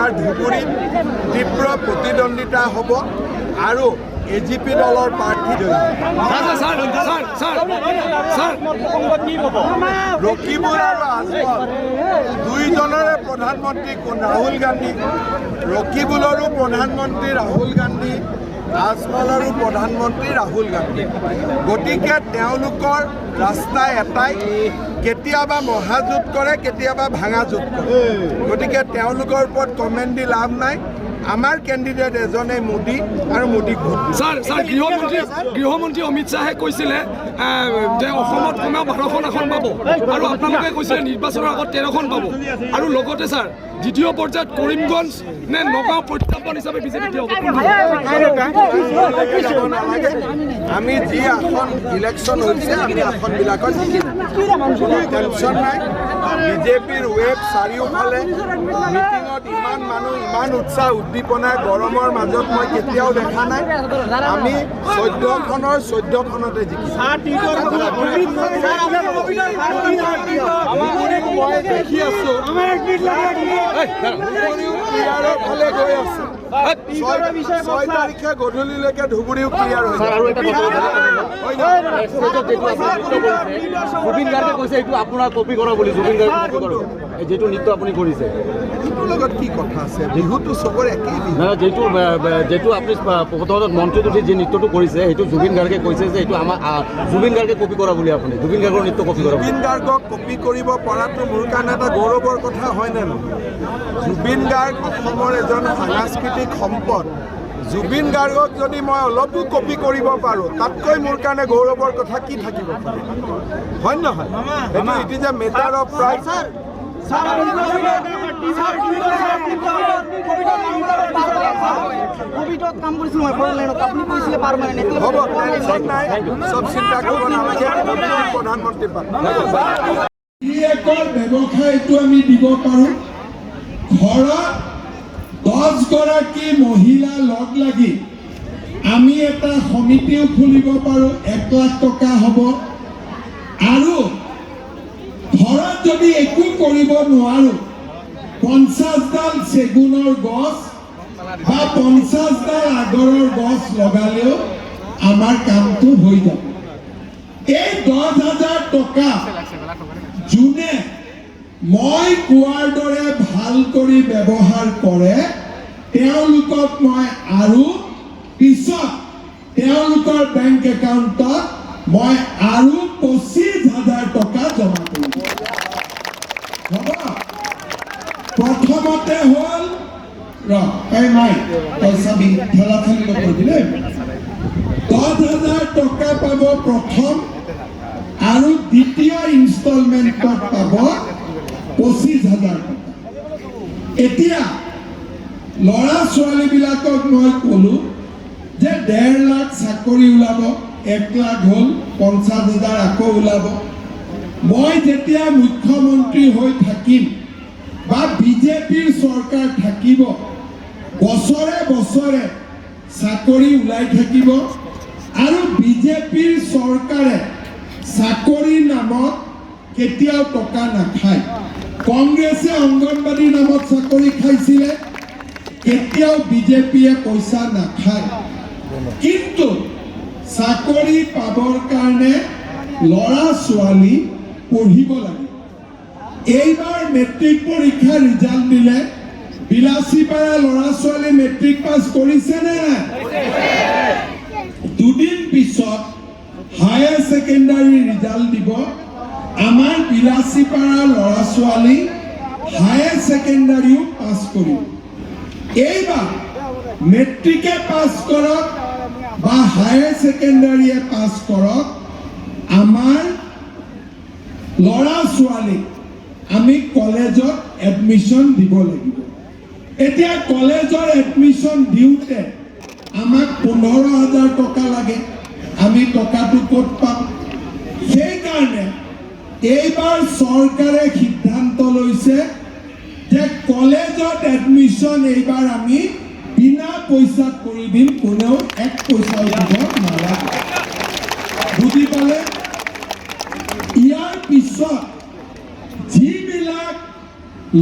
আমাৰ ধুবুৰীত তীব্ৰ প্ৰতিদ্বন্দ্বিতা হ'ব আৰু এজিপি দলৰ প্ৰাৰ্থী ৰকিবুল আৰু আজমল দুইজনৰে প্ৰধানমন্ত্ৰী ৰাহুল গান্ধী, ৰকিবুলৰো প্ৰধানমন্ত্ৰী ৰাহুল গান্ধী, আজমলৰো প্ৰধানমন্ত্ৰী ৰাহুল গান্ধী। গতিকে তেওঁলোকৰ ৰাস্তা এটাই, কেতিয়াবা মহাযুদ্ধ কৰে, কেতিয়াবা ভাঙাযুদ্ধ কৰে। গতিকে তেওঁলোকৰ ওপৰত কমেণ্ট দি লাভ নাই। আমাৰ কেণ্ডিডেট এজনে মোদী আৰু মোদীক ভোট। ছাৰ গৃহমন্ত্ৰী অমিত শ্বাহে কৈছিলে যে অসমত কমেও 12খন আসন পাব আৰু আপোনালোকে কৈছিলে নিৰ্বাচনৰ আগত 13খন পাব আৰু লগতে ছাৰ দ্বিতীয় পৰ্যায়ত কৰিমগঞ্জ নে নগাঁও প্ৰত্যাহ্বান হিচাপে বিজেপি দিয়ক। আমি যি আসন ইলেকশ্যন হৈছে আমি আসনবিলাকত টেনশ্যন নাই। বিজেপিৰ ৱেব চাৰিওফালে মিটিঙত ইমান মানুহ, ইমান উৎসাহ উদ্দীপনা গৰমৰ মাজত মই কেতিয়াও দেখা নাই। আমি 14খনৰ 14খনতে জিকিছোঁ। মই দেখি আছো ফালে গৈ আছে। 6 তাৰিখে গধূলিলৈকে ধুবুৰীও ক্লিয়াৰ হৈছে। জুবিন গাৰ্গে কৈছে এইটো আপোনাৰ কপি কৰা বুলি। জুবিন গাৰ্গে কপি কৰা যিটো নৃত্য আপুনি কৰিছে সেইটোৰ লগত কি কথা আছে? বিহুটো চবৰে একেই বিহু। যিটো আপুনি প্ৰথমত মন্ত্ৰীত উঠি যি নৃত্যটো কৰিছে সেইটো জুবিন গাৰ্গে কৈছে যে এইটো আমাৰ জুবিন গাৰ্গে কপি কৰা বুলি। আপুনি জুবিন গাৰ্গৰ নৃত্য কপি কৰা। জুবিন গাৰ্গক কপি কৰিব পৰাটো মোৰ কাৰণে এটা গৌৰৱৰ কথা হয়নে নহয়? জুবিন গাৰ্গ অসমৰ এজন সাংস্কৃতিক সম্পদ। জুবিন গাৰ্গক যদি মই অলপো কপি কৰিব পাৰোঁ তাতকৈ মোৰ কাৰণে গৌৰৱৰ কথা কি থাকিব পাৰে? হয় নহয়? সেইটো it is a matter of pride. হ'ব, টেনশ্যন নাই, চব চিন্তা কৰিব নালাগে। প্ৰধানমন্ত্ৰী ব্যৱসায়টো আমি দিব পাৰোঁ। ঘৰত 10 গৰাকী মহিলা লগ লাগি আমি এটা সমিতিও খুলিব পাৰোঁ। 1 লাখ টকা হ'ব। আৰু ঘৰত যদি একো কৰিব নোৱাৰোঁ 50ডাল চেগুনৰ গছ বা 50ডাল আগৰৰ গছ লগালেও আমাৰ কামটো হৈ যাব। এই 10,000 টকা যোনে মই কোৱাৰ দৰে ভাল কৰি ব্যৱহাৰ কৰে তেওঁলোকক মই আৰু পিছত তেওঁলোকৰ বেংক একাউণ্টত মই আৰু 25,000 টকা জমা কৰিম। হ'ব? প্ৰথমতে হ'ল চাবি ঠেলাঠেলি নকৰিলে 10,000 টকা পাব প্ৰথম আৰু দ্বিতীয় ইনষ্টলমেণ্টত পাব 25,000 টকা। এতিয়া ল'ৰা ছোৱালীবিলাকক মই ক'লো যে 1.5 লাখ চাকৰি ওলাব, 1 লাখ হ'ল, 50,000 আকৌ ওলাব। মই যেতিয়া মুখ্যমন্ত্ৰী হৈ থাকিম বা বিজেপিৰ চৰকাৰ থাকিব বছৰে বছৰে চাকৰি ওলাই থাকিব আৰু বিজেপিৰ চৰকাৰে চাকৰিৰ নামত কেতিয়াও টকা নাখায়। কংগ্ৰেছে অংগনবাড়ীৰ নামত চাকৰি খাইছিলে, কেতিয়াও বিজেপিয়ে পইচা নাখায়। কিন্তু চাকৰি পাবৰ কাৰণে ল'ৰা ছোৱালী পঢ়িব লাগে। এইবাৰ মেট্ৰিক পৰীক্ষাৰ ৰিজাল্ট দিলে বিলাসীপাৰা ল'ৰা ছোৱালী মেট্ৰিক পাছ কৰিছে নে নাই? দুদিন পিছত হায়াৰ ছেকেণ্ডাৰী ৰিজাল্ট দিব। আমাৰ বিলাসীপাৰা ল'ৰা ছোৱালী হায়াৰ ছেকেণ্ডাৰীও পাছ কৰিব। এইবাৰ মেট্ৰিকে পাছ কৰক বা হায়াৰ ছেকেণ্ডাৰীয়ে পাছ কৰক, আমাৰ ল'ৰা ছোৱালীক আমি কলেজত এডমিশ্যন দিব লাগিব। এতিয়া কলেজৰ এডমিশ্যন দিওঁতে আমাক 15,000 টকা লাগে। আমি টকাটো ক'ত পাম? সেইকাৰণে এইবাৰ চৰকাৰে সিদ্ধান্ত লৈছে যে কলেজত এডমিশ্যন এইবাৰ আমি বিনা পইচাত কৰি দিম, কোনেও 1 পইচাও দিব নালাগে। বুজি পালে? ইয়াৰ পিছত যিবিলাক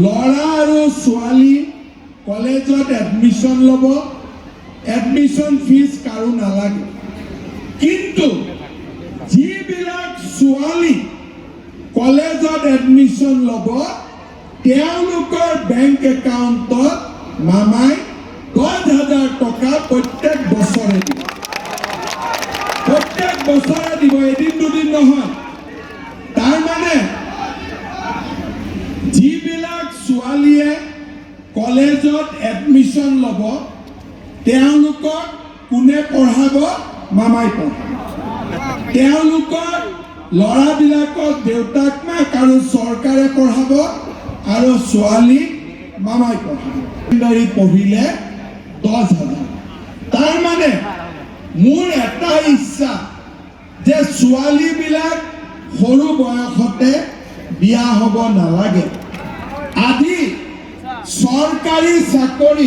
ল'ৰা আৰু ছোৱালী কলেজত এডমিশ্যন ল'ব, এডমিশ্যন ফিজ কাৰো নালাগে। কিন্তু যিবিলাক ছোৱালী কলেজত এডমিশ্যন ল'ব তেওঁলোকৰ বেংক একাউণ্টত মামাই 10,000 টকা প্ৰত্যেক বছৰে দিব। প্ৰত্যেক বছৰে দিব, এদিন দুদিন নহয়। তাৰমানে যিবিলাক ছোৱালীয়ে কলেজত এডমিশ্যন ল'ব তেওঁলোকক কোনে পঢ়াব? মামাই পঢ়াব। তেওঁলোকৰ ল'ৰাবিলাকক দেউতাক মাক আৰু চৰকাৰে পঢ়াব আৰু ছোৱালীক মামাই পঢ়াব। পঢ়িলে 10,000। তাৰমানে মোৰ এটা ইচ্ছা যে ছোৱালীবিলাক সৰু বয়সতে বিয়া হ'ব নালাগে। আজি চৰকাৰী চাকৰি